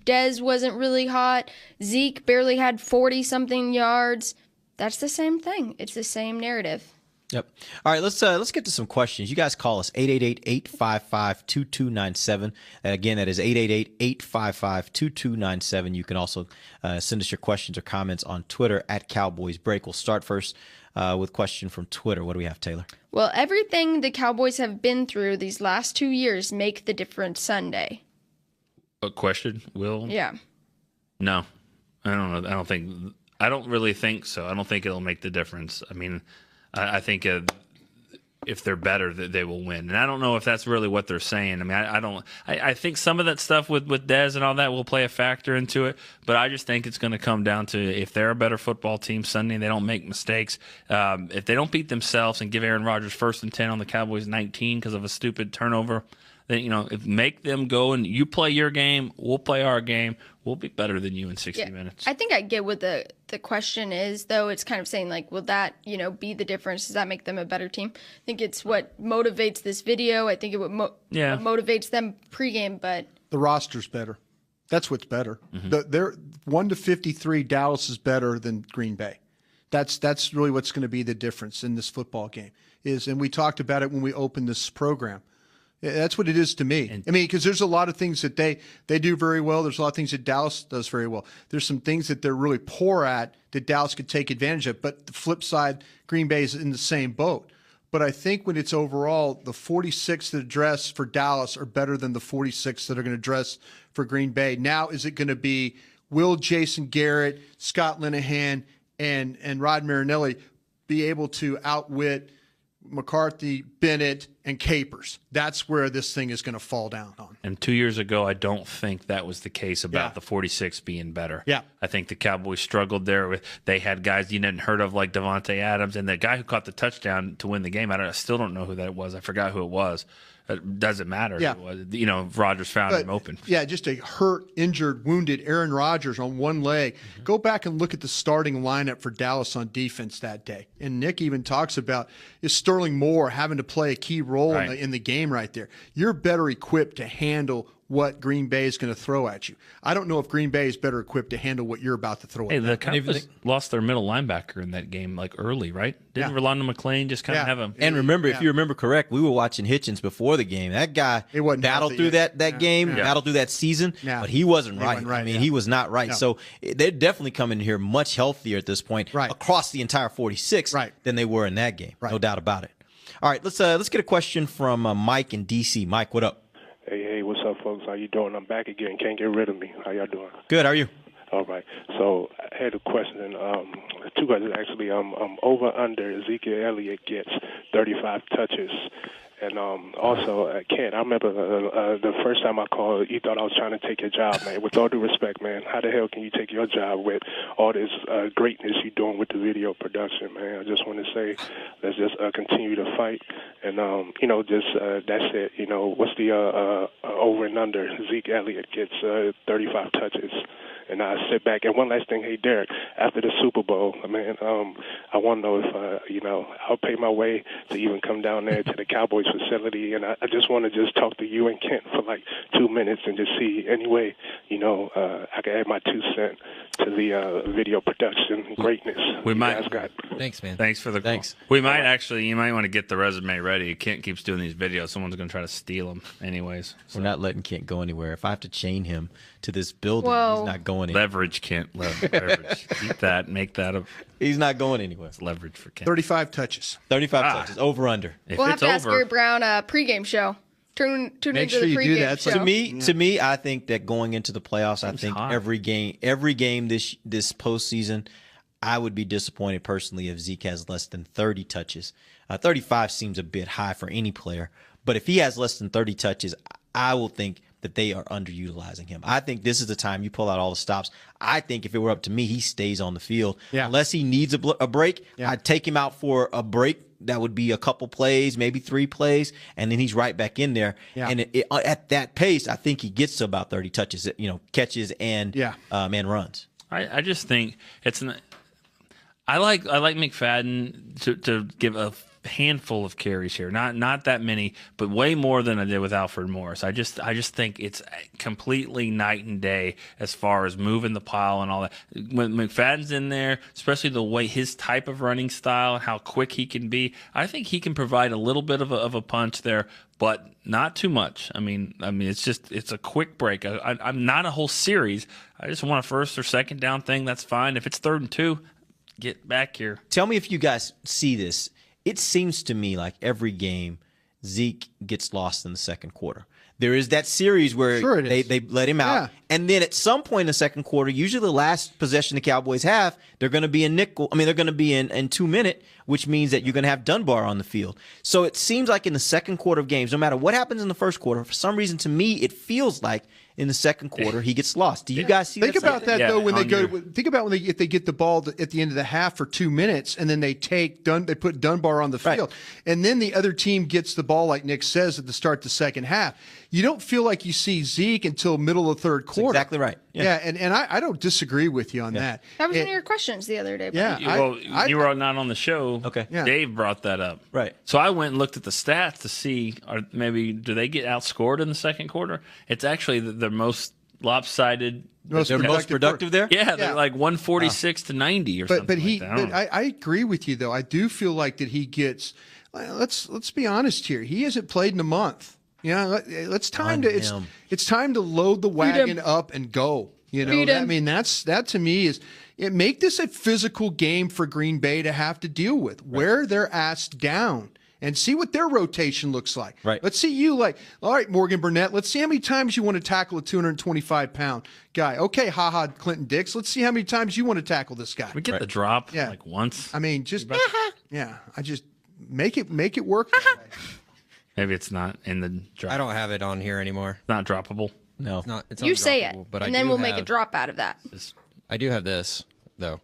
Dez wasn't really hot. Zeke barely had 40-something yards. That's the same thing. It's the same narrative. Yep. All right, let's get to some questions. You guys call us 888-855-2297. Again, that is 888-855-2297. You can also send us your questions or comments on Twitter at Cowboys Break. We'll start first with a question from Twitter. What do we have, Taylor? Well, everything the Cowboys have been through these last 2 years make the difference Sunday. A question, Will? Yeah. No, I don't know. I don't really think so. I don't think it'll make the difference. I mean, I think if they're better, they will win. And I don't know if that's really what they're saying. I mean, I think some of that stuff with Dez and all that will play a factor into it, but I just think it's going to come down to if they're a better football team Sunday and they don't make mistakes, if they don't beat themselves and give Aaron Rodgers 1st and 10 on the Cowboys 19 because of a stupid turnover, then, if make them go and you play your game, we'll play our game, we'll be better than you in 60 minutes. I think I get what the question is, though. It's kind of saying, like, will that, be the difference? Does that make them a better team? I think it's what motivates this video. I think it what motivates them pregame, but the roster's better. That's what's better. Mm-hmm. They're 1 to 53. Dallas is better than Green Bay. That's really what's going to be the difference in this football game. And we talked about it when we opened this program. That's what it is to me. I mean, because there's a lot of things that they do very well. There's a lot of things that Dallas does very well. There's some things that they're really poor at that Dallas could take advantage of. But the flip side, Green Bay is in the same boat. But I think when it's overall, the 46 that address for Dallas are better than the 46 that are going to address for Green Bay. Now, is it going to be will Jason Garrett, Scott Linehan, and Rod Marinelli be able to outwit McCarthy, Bennett, and Capers? That's where this thing is going to fall down on. And 2 years ago, I don't think that was the case about the 46 being better. Yeah. I think the Cowboys struggled there. They had guys you hadn't heard of like Devontae Adams, and the guy who caught the touchdown to win the game, I still don't know who that was. I forgot who it was. It doesn't matter. Yeah. If Rodgers found him open. Yeah, just a hurt, injured, wounded Aaron Rodgers on one leg. Go back and look at the starting lineup for Dallas on defense that day. And Nick even talks about is Sterling Moore having to play a key role in the game right there. You're better equipped to handle what Green Bay is going to throw at you. I don't know if Green Bay is better equipped to handle what you're about to throw at them. The Cowboys lost their middle linebacker in that game, early, right? Didn't Rolando McClain just kind of have him? And remember, if you remember correct, we were watching Hitchens before the game. That guy battled through that game, battled through that season, but he wasn't right. I mean, he was not right. No. So they're definitely coming in here much healthier at this point across the entire 46 than they were in that game. No doubt about it. All right, let's get a question from Mike in D.C. Mike, what up? Hey, what's up, folks? How you doing? I'm back again. Can't get rid of me. How y'all doing? Good. How are you? All right. So I had a question. Two questions, actually. Over under Ezekiel Elliott gets 35 touches. And also, Kent, I remember the first time I called, you thought I was trying to take your job, man. With all due respect, man, how the hell can you take your job with all this greatness you're doing with the video production, man? I just want to say let's just continue to fight. And, that's it. What's the over and under? Zeke Elliott gets 35 touches. And I sit back. And one last thing, hey, Derek, after the Super Bowl, man, I want to know if, I'll pay my way to even come down there to the Cowboys facility. And I just want to just talk to you and Kent for 2 minutes and just see any way, I can add my 2 cents to the video production greatness. Thanks, man. Thanks for the call. We might actually, you might want to get the resume ready. Kent keeps doing these videos. Someone's going to try to steal them anyways. So. We're not letting Kent go anywhere. If I have to chain him to this building, he's not going anywhere. Leverage, Kent. Leverage. Keep that. Make that a... He's not going anywhere. It's leverage for Kent. 35 touches. 35 touches. Over, under. We'll have to ask Gary Brown pregame show. Tune into the pregame show. To me, I think that going into the playoffs, I think every game this postseason, I would be disappointed personally if Zeke has less than 30 touches. 35 seems a bit high for any player, but if he has less than 30 touches, I will think that they are underutilizing him. I think this is the time you pull out all the stops. I think if it were up to me, he stays on the field. Unless he needs a break, I'd take him out for a break. That would be a couple plays, maybe 3 plays, and then he's right back in there. And at that pace, I think he gets to about 30 touches, catches and runs. I just think it's I like McFadden to give a handful of carries here, not that many, but way more than I did with Alfred Morris. I just think it's completely night and day as far as moving the pile and all that. When McFadden's in there, especially the way his type of running style and how quick he can be, I think he can provide a little bit of a punch there, but not too much. I mean, it's a quick break. I'm not a whole series. I just want a first or second down thing. That's fine. If it's 3rd and 2, get back here. Tell me if you guys see this. It seems to me like every game Zeke gets lost in the second quarter. There is that series where they let him out. And then at some point in the second quarter, usually the last possession the Cowboys have, they're going to be in nickel. I mean, they're going to be in 2 minute, which means that you're going to have Dunbar on the field. So it seems like in the second quarter of games, no matter what happens in the first quarter, for some reason to me, it feels like in the second quarter he gets lost. Do you guys see Think about that though when they go think about if they get the ball at the end of the half for 2 minutes and then they put Dunbar on the field and then the other team gets the ball like Nick says at the start of the second half. You don't feel like you see Zeke until middle of the third quarter. That's exactly right. And I don't disagree with you on that. That was one of your questions the other day. You were not on the show. Okay. Dave brought that up. Right. So I went and looked at the stats to see, do they get outscored in the second quarter? It's actually the most lopsided. They're most productive there? Yeah, they're like 146 to 90 or something like that. But I agree with you, though. I do feel like that he gets let's be honest here. He hasn't played in a month. It's time to load the wagon up and go. I mean, that to me is make this a physical game for Green Bay to have to deal with. Wear their ass down and see what their rotation looks like. Right. Let's see you all right, Morgan Burnett, let's see how many times you want to tackle a 225-pound guy. Okay, Clinton Dix, let's see how many times you want to tackle this guy. We get the drop once. I mean, just I just make it work that way. Maybe it's not in the drop. I don't have it on here anymore. It's not droppable. No. It's not. It's you say it, but and then we'll make a drop out of that. I do have this. though.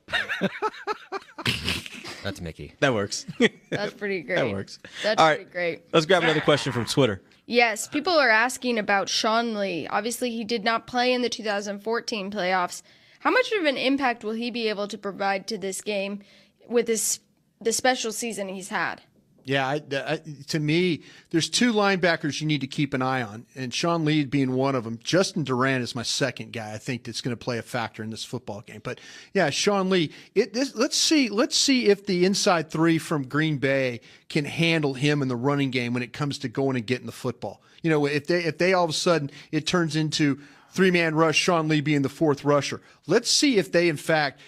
That's Mickey. That works. That's pretty great. That works. That's All right. pretty great. Let's grab another question from Twitter. Yes, people are asking about Sean Lee. Obviously, he did not play in the 2014 playoffs. How much of an impact will he be able to provide to this game with the special season he's had? Yeah, to me, there's two linebackers you need to keep an eye on, and Sean Lee being one of them. Justin Durant is my second guy. I think that's going to play a factor in this football game. But yeah, Sean Lee. Let's see if the inside three from Green Bay can handle him in the running game when it comes to going and getting the football. You know, if they all of a sudden it turns into three-man rush, Sean Lee being the fourth rusher. Let's see if they, in fact,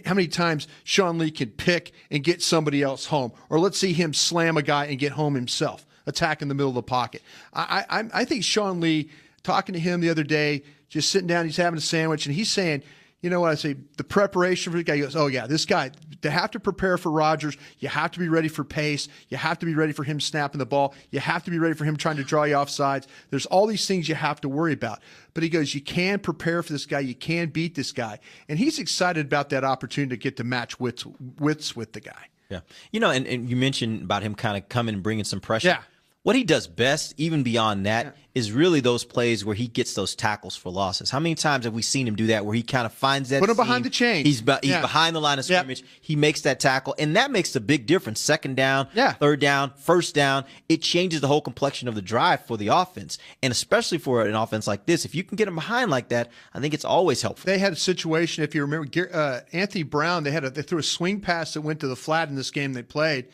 how many times Sean Lee can pick and get somebody else home. Or let's see him slam a guy and get home himself, attack in the middle of the pocket. I think Sean Lee, talking to him the other day, just sitting down, he's having a sandwich, and he's saying, you know what I say, the preparation for the guy, he goes, oh, yeah, this guy, to have to prepare for Rodgers, you have to be ready for pace. You have to be ready for him snapping the ball. You have to be ready for him trying to draw you off sides. There's all these things you have to worry about. But he goes, you can prepare for this guy. You can beat this guy. And he's excited about that opportunity to get to match wits with the guy. Yeah. You know, and you mentioned about him kind of coming and bringing some pressure. Yeah. What he does best, even beyond that, is really those plays where he gets those tackles for losses. How many times have we seen him do that, where he kind of finds that put him seam, behind the chain? He's behind the line of scrimmage. Yep. He makes that tackle, and that makes a big difference. Second down, third down, first down. It changes the whole complexion of the drive for the offense, and especially for an offense like this. If you can get him behind like that, I think it's always helpful. They had a situation, if you remember, Anthony Brown, they threw a swing pass that went to the flat in this game they played.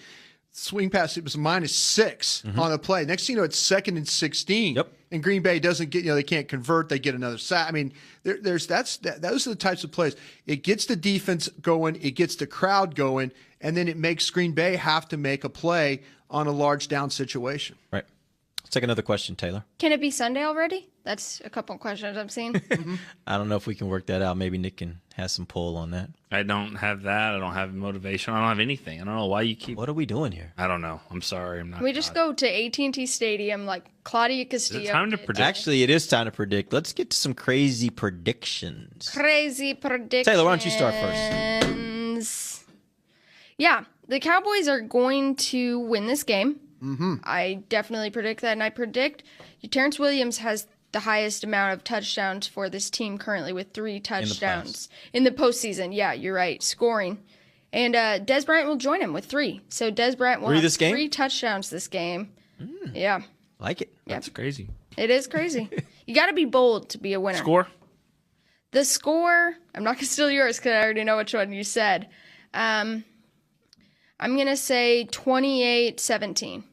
Swing pass, it was -6 on the play. Next thing you know, it's 2nd and 16. Yep. And Green Bay doesn't get, they can't convert. They get another sack. I mean, those are the types of plays. It gets the defense going, it gets the crowd going, and then it makes Green Bay have to make a play on a large down situation. Right. Let's take another question, Taylor. Can it be Sunday already? That's a couple of questions I'm seeing. I don't know if we can work that out. Maybe Nick has some pull on that. I don't have that. I don't have motivation. I don't have anything. I don't know why you keep. What are we doing here? I don't know. I'm sorry. I'm not. We just go to AT&T Stadium like Claudia Castillo. Is it time to predict? Actually, it is time to predict. Let's get to some crazy predictions. Crazy predictions. Taylor, why don't you start first? Yeah, the Cowboys are going to win this game. I definitely predict that, and I predict Terrence Williams has the highest amount of touchdowns for this team currently with 3 touchdowns in the postseason. Yeah, you're right, scoring. And Des Bryant will join him with 3. So Des Bryant will have 3 touchdowns this game. Yeah. Like it. That's crazy. It is crazy. You got to be bold to be a winner. Score? The score, I'm not going to steal yours because I already know which one you said. I'm going to say 28-17.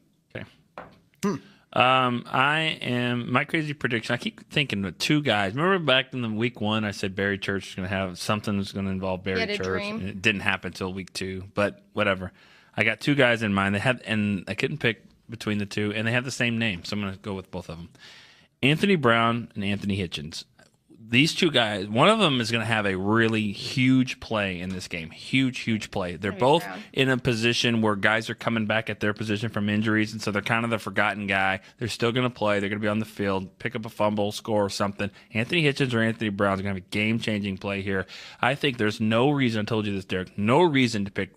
My crazy prediction, I keep thinking of 2 guys. Remember back in the week 1, I said Barry Church is going to have something that's going to involve Barry Church. And it didn't happen until week 2, but whatever. I got 2 guys in mind. And I couldn't pick between the 2, and they have the same name, so I'm going to go with both of them. Anthony Brown and Anthony Hitchens. These 2 guys, one of them is going to have a really huge play in this game. Huge play. They're both in a position where guys are coming back at their position from injuries, and so they're kind of the forgotten guy. They're still going to play. They're going to be on the field, pick up a fumble, score or something. Anthony Hitchens or Anthony Brown is going to have a game-changing play here. I think there's no reason, I told you this, Derek, no reason to pick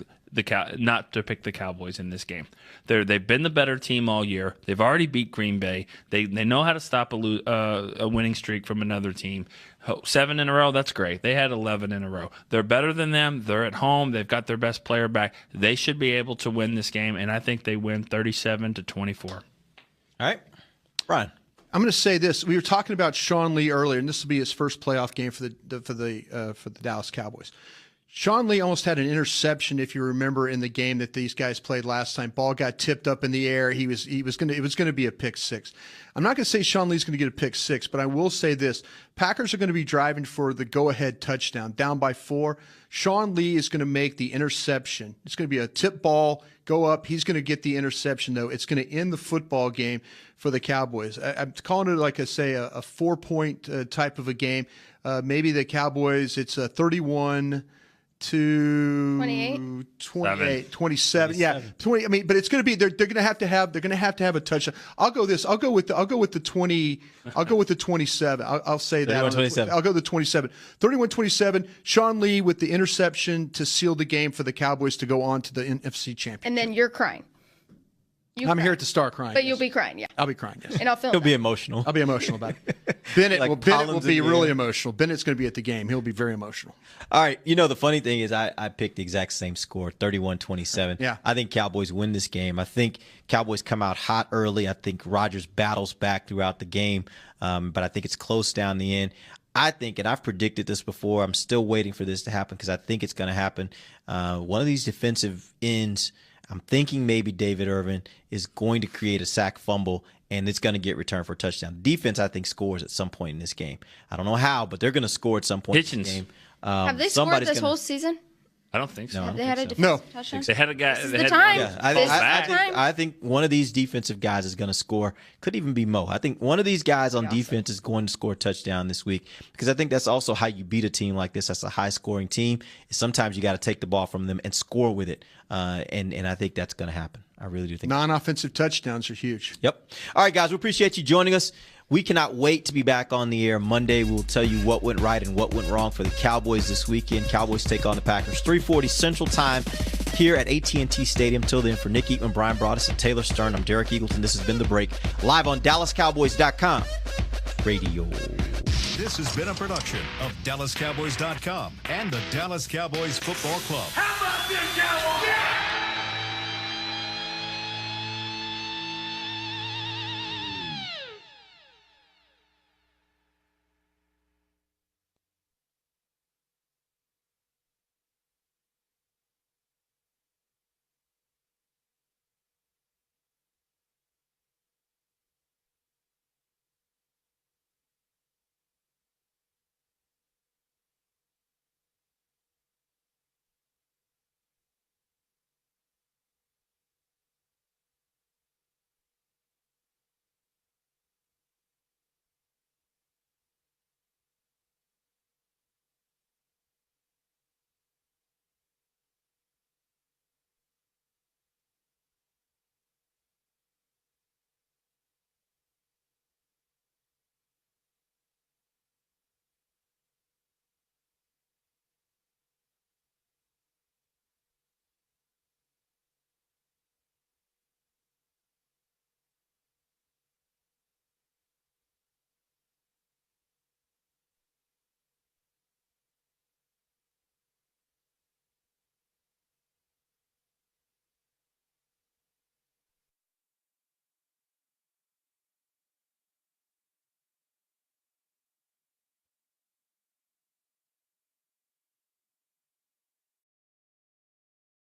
not to pick the Cowboys in this game. They've been the better team all year. They've already beat Green Bay. They know how to stop a winning streak from another team. 7 in a row, that's great. They had 11 in a row. They're better than them. They're at home. They've got their best player back. They should be able to win this game, and I think they win 37-24. All right. Brian. I'm going to say this. We were talking about Sean Lee earlier, and this will be his first playoff game for the Dallas Cowboys. Sean Lee almost had an interception, if you remember, in the game that these guys played last time. Ball got tipped up in the air. It was going to be a pick 6. I'm not going to say Sean Lee's going to get a pick 6, but I will say this: Packers are going to be driving for the go-ahead touchdown, down by 4. Sean Lee is going to make the interception. It's going to be a tip ball, go up. He's going to get the interception, though. It's going to end the football game for the Cowboys. I'm calling it, like I say, a 4-point type of a game. Maybe the Cowboys, it's a 31- to 28? 27. Yeah, 20. I mean, but it's going to be they're going to have to have a touchdown. I'll go with the 20. I'll go with the 27. I'll say that. 31-27. I'll go with the 27. 31-27. Sean Lee with the interception to seal the game for the Cowboys to go on to the NFC Championship. And then you're crying. I'm here at the start crying. But you'll be crying, yeah. I'll be crying, yes. And I'll film He'll be that. emotional. I'll be emotional about it. Bennett Like will Collins be in the really air. emotional. Bennett's going to be at the game. He'll be very emotional. All right. The funny thing is I picked the exact same score, 31-27. Yeah. I think Cowboys win this game. I think Cowboys come out hot early. I think Rodgers battles back throughout the game, but I think it's close down the end. I think, and I've predicted this before, I'm still waiting for this to happen because I think it's going to happen. One of these defensive ends, I'm thinking maybe David Irvin is going to create a sack fumble, and it's going to get returned for a touchdown. Defense, I think, scores at some point in this game. I don't know how, but they're going to score at some point in this game. Have they scored this whole season? I don't think so. No. Have they had a so. defensive touchdown? They had a guy. This is they the had time. one- Yeah, Time. I think one of these defensive guys is going to score. Could even be Mo. I think one of these guys on defense is going to score a touchdown this week because I think that's also how you beat a team like this. That's a high-scoring team. Sometimes you got to take the ball from them and score with it, and I think that's going to happen. I really do think. Non-offensive touchdowns are huge. Yep. All right, guys, we appreciate you joining us. We cannot wait to be back on the air Monday. We'll tell you what went right and what went wrong for the Cowboys this weekend. Cowboys take on the Packers, 3:40 Central Time here at AT&T Stadium. Till then, for Nick Eatman, Brian Broaddus, and Taylor Stern, I'm Derek Eagleton. This has been The Break, live on DallasCowboys.com radio. This has been a production of DallasCowboys.com and the Dallas Cowboys Football Club. How about this,